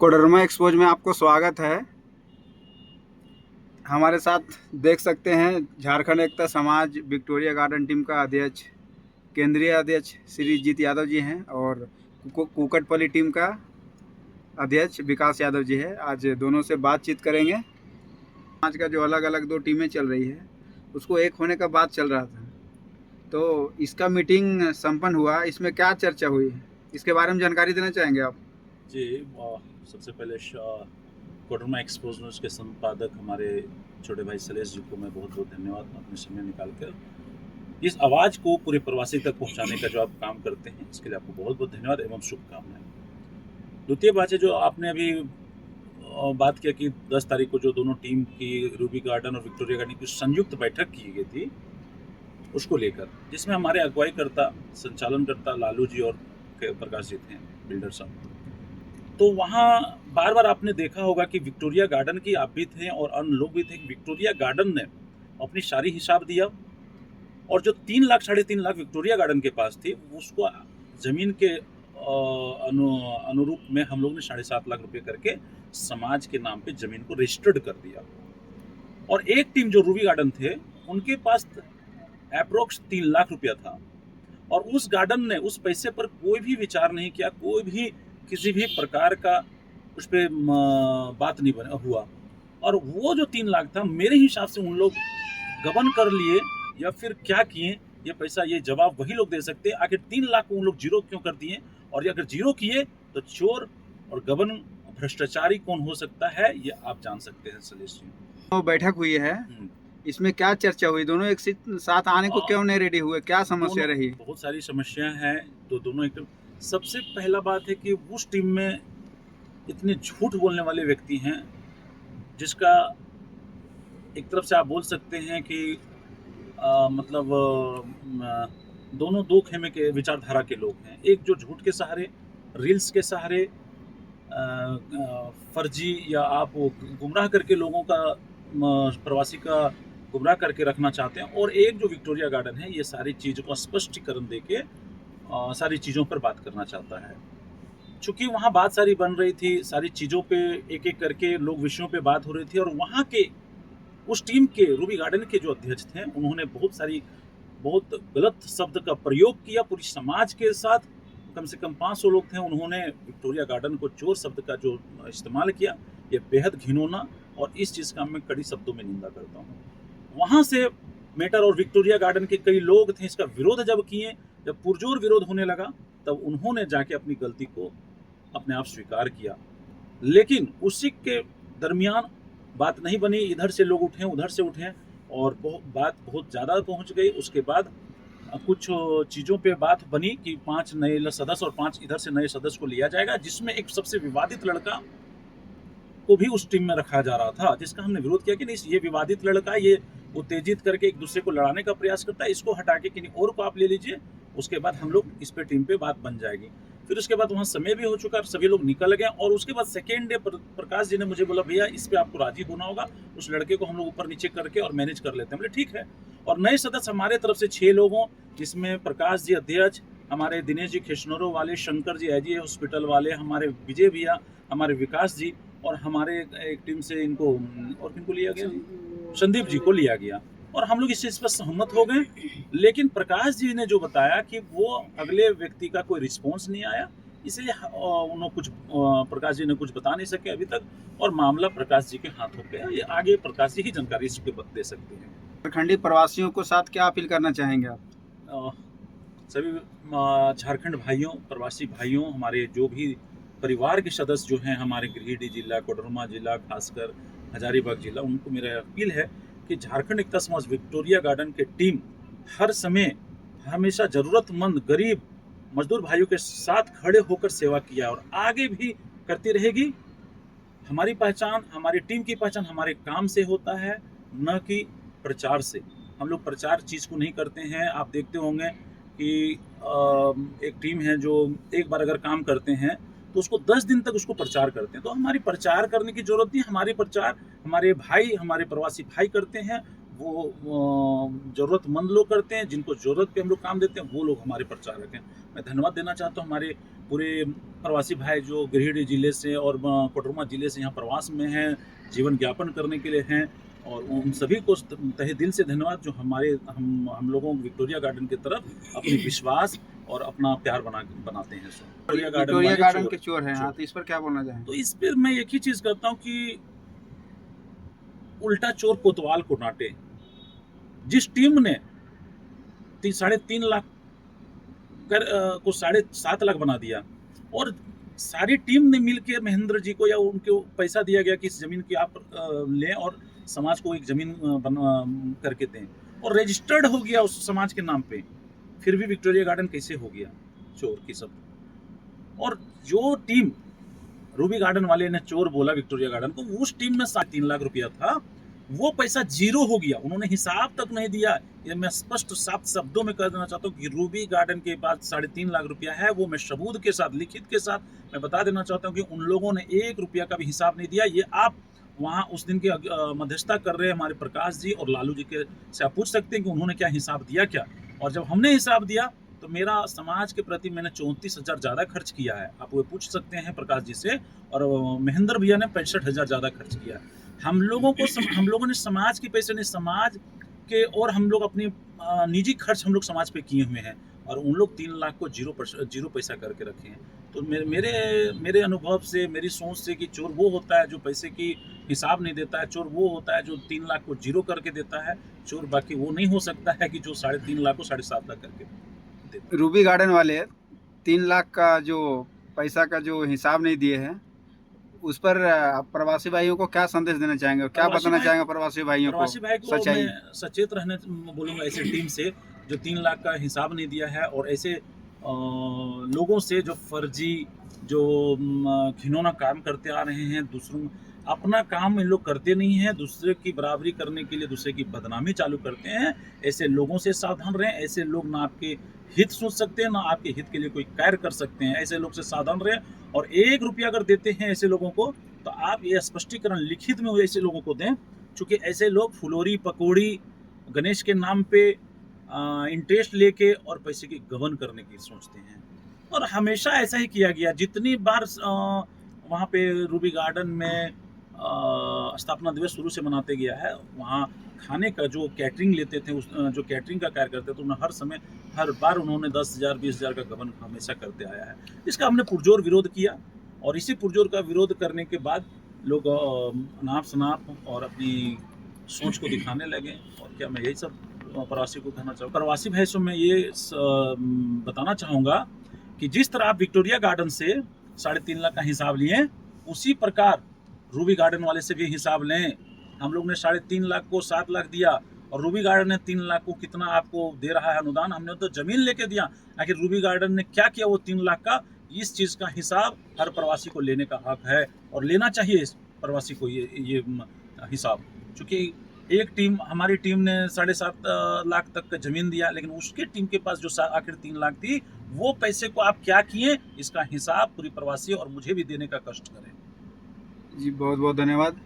Koderma expose में आपको स्वागत है। हमारे साथ देख सकते हैं झारखंड एकता समाज विक्टोरिया गार्डन टीम का अध्यक्ष, केंद्रीय अध्यक्ष श्री जीत यादव जी हैं और कुकटपल्ली टीम का अध्यक्ष विकास यादव जी है। आज दोनों से बातचीत करेंगे। आज का जो अलग अलग दो टीमें चल रही है उसको एक होने का बात चल रहा था, तो इसका मीटिंग संपन्न हुआ। इसमें क्या चर्चा हुई, इसके बारे में जानकारी देना चाहेंगे आप? जी, सबसे पहले कोडरमा एक्सपोज न्यूज़ के संपादक हमारे छोटे भाई सलेश जी को मैं बहुत बहुत धन्यवाद अपने समय निकाल कर इस आवाज़ को पूरे प्रवासी तक पहुंचाने का जो आप काम करते हैं, इसके लिए आपको बहुत बहुत धन्यवाद एवं शुभकामनाएं। द्वितीय बात है जो आपने अभी बात किया कि 10 तारीख को जो दोनों टीम की रूबी गार्डन और विक्टोरिया गार्डन की संयुक्त बैठक की गई थी, उसको लेकर, जिसमें हमारे अगुवाईकर्ता संचालनकर्ता लालू जी और प्रकाश जी थे, बिल्डर साहब। तो वहाँ बार बार आपने देखा होगा कि विक्टोरिया गार्डन की आप भी थे और अन्य लोग भी थे। विक्टोरिया गार्डन ने अपनी सारी हिसाब दिया और जो 3 लाख 3.5 लाख विक्टोरिया गार्डन के पास थी, उसको जमीन के अनुरूप में हम लोग ने 7.5 लाख रुपए करके समाज के नाम पे जमीन को रजिस्टर्ड कर दिया। और एक टीम जो रूबी गार्डन थे, उनके पास अप्रोक्स 3 लाख रुपया था और उस गार्डन ने उस पैसे पर कोई भी विचार नहीं किया, कोई भी किसी भी प्रकार का उस पर बात नहीं बना हुआ। और वो जो 3 लाख था, मेरे हिसाब से उन लोग गबन कर लिए या फिर क्या किए, ये पैसा, ये जवाब वही लोग दे सकते हैं। आखिर 3 लाख को उन लोग जीरो क्यों कर दिए, और अगर जीरो किए तो चोर और गबन भ्रष्टाचारी कौन हो सकता है, ये आप जान सकते हैं सलेश जी। तो बैठक हुई है, इसमें क्या चर्चा हुई? दोनों एक साथ आने को क्यों नहीं रेडी हुए, क्या समस्या रही? बहुत सारी समस्या है, तो दोनों एक। सबसे पहला बात है कि उस टीम में इतने झूठ बोलने वाले व्यक्ति हैं, जिसका एक तरफ से आप बोल सकते हैं कि मतलब दोनों दो खेमे के विचारधारा के लोग हैं। एक जो झूठ के सहारे, रील्स के सहारे, फर्जी या आप गुमराह करके लोगों का, प्रवासी का गुमराह करके रखना चाहते हैं, और एक जो विक्टोरिया गार्डन है, ये सारी चीज़ों को स्पष्टीकरण देके सारी चीज़ों पर बात करना चाहता है। चूँकि वहाँ बात सारी बन रही थी, सारी चीज़ों पे एक एक करके लोग विषयों पे बात हो रही थी, और वहाँ के उस टीम के रूबी गार्डन के जो अध्यक्ष थे, उन्होंने बहुत गलत शब्द का प्रयोग किया पूरी समाज के साथ। कम से कम 500 लोग थे, उन्होंने विक्टोरिया गार्डन को चोर शब्द का जो इस्तेमाल किया, ये बेहद घिनौना, और इस चीज़ का मैं कड़ी शब्दों में निंदा करता हूँ। वहाँ से मेटर और विक्टोरिया गार्डन के कई लोग थे, इसका विरोध जब किए, जब पुरजोर विरोध होने लगा, तब उन्होंने जाके अपनी गलती को अपने आप स्वीकार किया। लेकिन उसी के दरमियान बात नहीं बनी, इधर से लोग उठे, उधर से उठे, और बात बहुत ज़्यादा पहुंच गई। उसके बाद कुछ चीज़ों पे बात बनी कि 5 नए सदस्य और 5 इधर से नए सदस्य को लिया जाएगा, जिसमें एक सबसे विवादित लड़का को भी उस टीम में रखा जा रहा था, जिसका हमने विरोध किया कि नहीं, ये विवादित लड़का, ये उत्तेजित करके एक दूसरे को लड़ाने का प्रयास करता है, इसको हटा के किसी और को आप ले लीजिए, उसके बाद हम लोग इस पे टीम पे बात बन जाएगी। फिर उसके बाद वहाँ समय भी हो चुका, सभी लोग निकल गए, और उसके बाद सेकेंड डे प्रकाश जी ने मुझे बोला, भैया इस पे आपको राजी होना होगा, उस लड़के को हम लोग ऊपर नीचे करके और मैनेज कर लेते हैं। बोले ठीक है। और नए सदस्य हमारे तरफ से 6 लोगों, जिसमें प्रकाश जी अध्यक्ष, हमारे दिनेश जी खिशनोरो वाले, शंकर जी एजी हॉस्पिटल वाले, हमारे विजय भैया, हमारे विकास जी, और हमारे एक टीम से इनको और किनको लिया गया, संदीप जी को लिया गया, और हम लोग इस चीज़ पर सहमत हो गए। लेकिन प्रकाश जी ने जो बताया कि वो अगले व्यक्ति का कोई रिस्पॉन्स नहीं आया, इसलिए उन्होंने कुछ, प्रकाश जी ने कुछ बता नहीं सके अभी तक, और मामला प्रकाश जी के हाथ हो गया। ये आगे प्रकाश जी ही जानकारी इस पे दे सकते हैं। झारखंडी प्रवासियों को साथ क्या अपील करना चाहेंगे आप? सभी झारखंड भाइयों, प्रवासी भाइयों, हमारे जो भी परिवार के सदस्य जो हैं, हमारे गिरिडीह जिला, कोडरमा जिला, खासकर हजारीबाग जिला, उनको मेरा अपील है कि झारखंड एकता समाज विक्टोरिया गार्डन के टीम हर समय हमेशा ज़रूरतमंद, गरीब, मजदूर भाइयों के साथ खड़े होकर सेवा किया, और आगे भी करती रहेगी। हमारी पहचान, हमारी टीम की पहचान हमारे काम से होता है, न कि प्रचार से। हम लोग प्रचार चीज़ को नहीं करते हैं। आप देखते होंगे कि एक टीम है जो एक बार अगर काम करते हैं तो उसको 10 दिन तक उसको प्रचार करते हैं। तो हमारी प्रचार करने की जरूरत नहीं, हमारी प्रचार हमारे भाई, हमारे प्रवासी भाई करते हैं, वो ज़रूरतमंद लोग करते हैं, जिनको ज़रूरत पे हम लोग काम देते हैं, वो लोग हमारे प्रचारक हैं। मैं धन्यवाद देना चाहता हूँ हमारे पूरे प्रवासी भाई जो गिरिडीह जिले से और कोडरमा जिले से यहाँ प्रवास में हैं, जीवन यापन करने के लिए हैं, और उन सभी को तहे दिल से धन्यवाद जो हम लोगों को विक्टोरिया गार्डन की तरफ अपनी विश्वास और अपना प्यार बनाते हैं। विक्टोरिया गार्डन के चोर हैं, हाँ, तो इस पर क्या बोलना चाहेंगे? तो इस पर मैं एक ही चीज़ करता हूँ कि उल्टा चोर कोतवाल को डांटे। जिस टीम ने 3.5 लाख को 7.5 लाख बना दिया और सारी टीम ने मिलकर महेंद्र जी को या उनको पैसा दिया गया कि इस जमीन की आप लें और समाज को एक जमीन करके दें, और रजिस्टर्ड हो गया उस समाज के नाम पे, फिर भी विक्टोरिया गार्डन कैसे हो गया चोर की सब? और जो टीम रूबी गार्डन वाले ने चोर बोला विक्टोरिया गार्डन को, उस टीम में 3.5 लाख रुपया था, वो पैसा जीरो हो गया, उन्होंने हिसाब तक नहीं दिया। ये मैं स्पष्ट साफ शब्दों में कह देना चाहता हूँ कि रूबी गार्डन के पास 3.5 लाख रुपया है, वो मैं सबूत के साथ, लिखित के साथ मैं बता देना चाहता हूँ कि उन लोगों ने 1 रुपया का भी हिसाब नहीं दिया। ये आप वहाँ उस दिन के मध्यस्थता कर रहे हैं हमारे प्रकाश जी और लालू जी के से आप पूछ सकते हैं कि उन्होंने क्या हिसाब दिया क्या। और जब हमने हिसाब दिया तो मेरा समाज के प्रति मैंने 34,000 ज़्यादा खर्च किया है, आप वो पूछ सकते हैं प्रकाश जी से, और महेंद्र भैया ने 65,000 ज़्यादा खर्च किया है। हम लोगों ने समाज के पैसे नहीं, समाज के, और हम लोग अपनी निजी खर्च हम लोग समाज पे किए हुए हैं, और उन लोग 3 लाख को जीरो पैसा करके रखे हैं। तो मेरे अनुभव से, मेरी सोच से कि चोर वो होता है जो पैसे की हिसाब नहीं देता है, चोर वो होता है जो 3 लाख को जीरो करके देता है, चोर बाकी वो नहीं हो सकता है कि जो 3.5 लाख को 7.5 लाख करके देता। रूबी गार्डन वाले 3 लाख का जो पैसा का जो हिसाब नहीं दिए हैं, उस पर आप प्रवासी भाइयों को क्या संदेश देना चाहेंगे, क्या बताना चाहेंगे प्रवासी भाइयों को? प्रवासी भाई को मैं सचेत रहने बोलूँगा ऐसे टीम से जो 3 लाख का हिसाब नहीं दिया है, और ऐसे लोगों से जो फर्जी, जो घिनौना काम करते आ रहे हैं, दूसरों अपना काम इन लोग करते नहीं हैं, दूसरे की बराबरी करने के लिए दूसरे की बदनामी चालू करते हैं। ऐसे लोगों से सावधान रहें। ऐसे लोग ना आपके हित सोच सकते हैं, ना आपके हित के लिए कोई कार्य कर सकते हैं। ऐसे लोग से सावधान रहें, और 1 रुपया अगर देते हैं ऐसे लोगों को तो आप ये स्पष्टीकरण लिखित में ऐसे लोगों को दें, क्योंकि ऐसे लोग फुलोरी पकौड़ी गणेश के नाम पे इंटरेस्ट लेके और पैसे की गबन करने की सोचते हैं, और हमेशा ऐसा ही किया गया। जितनी बार वहाँ पे रूबी गार्डन में स्थापना दिवस शुरू से मनाते गया है, वहाँ खाने का जो कैटरिंग लेते थे, जो कैटरिंग का कार्य करते थे, उन्होंने हर बार उन्होंने 10,000 20,000 का गबन हमेशा करते आया है। इसका हमने पुरजोर विरोध किया, और इसी पुरजोर का विरोध करने के बाद लोग अनाप शनाप और अपनी सोच को दिखाने लगे। और क्या मैं यही सब प्रवासी को कहना चाहूँगा। प्रवासी भाई से मैं ये बताना चाहूँगा कि जिस तरह आप विक्टोरिया गार्डन से 3.5 लाख का हिसाब लिए, उसी प्रकार रूबी गार्डन वाले से भी हिसाब लें। हम लोग ने 3.5 लाख को 7 लाख दिया, और रूबी गार्डन ने 3 लाख को कितना आपको दे रहा है अनुदान? हमने तो जमीन लेके दिया। आखिर रूबी गार्डन ने क्या किया वो 3 लाख का? इस चीज़ का हिसाब हर प्रवासी को लेने का हक है, और लेना चाहिए इस प्रवासी को ये हिसाब। चूँकि एक टीम, हमारी टीम ने 7.5 लाख तक का ज़मीन दिया, लेकिन उसके टीम के पास जो आखिर 3 लाख थी, वो पैसे को आप क्या किए, इसका हिसाब पूरी प्रवासी और मुझे भी देने का कष्ट करें। जी, बहुत बहुत धन्यवाद।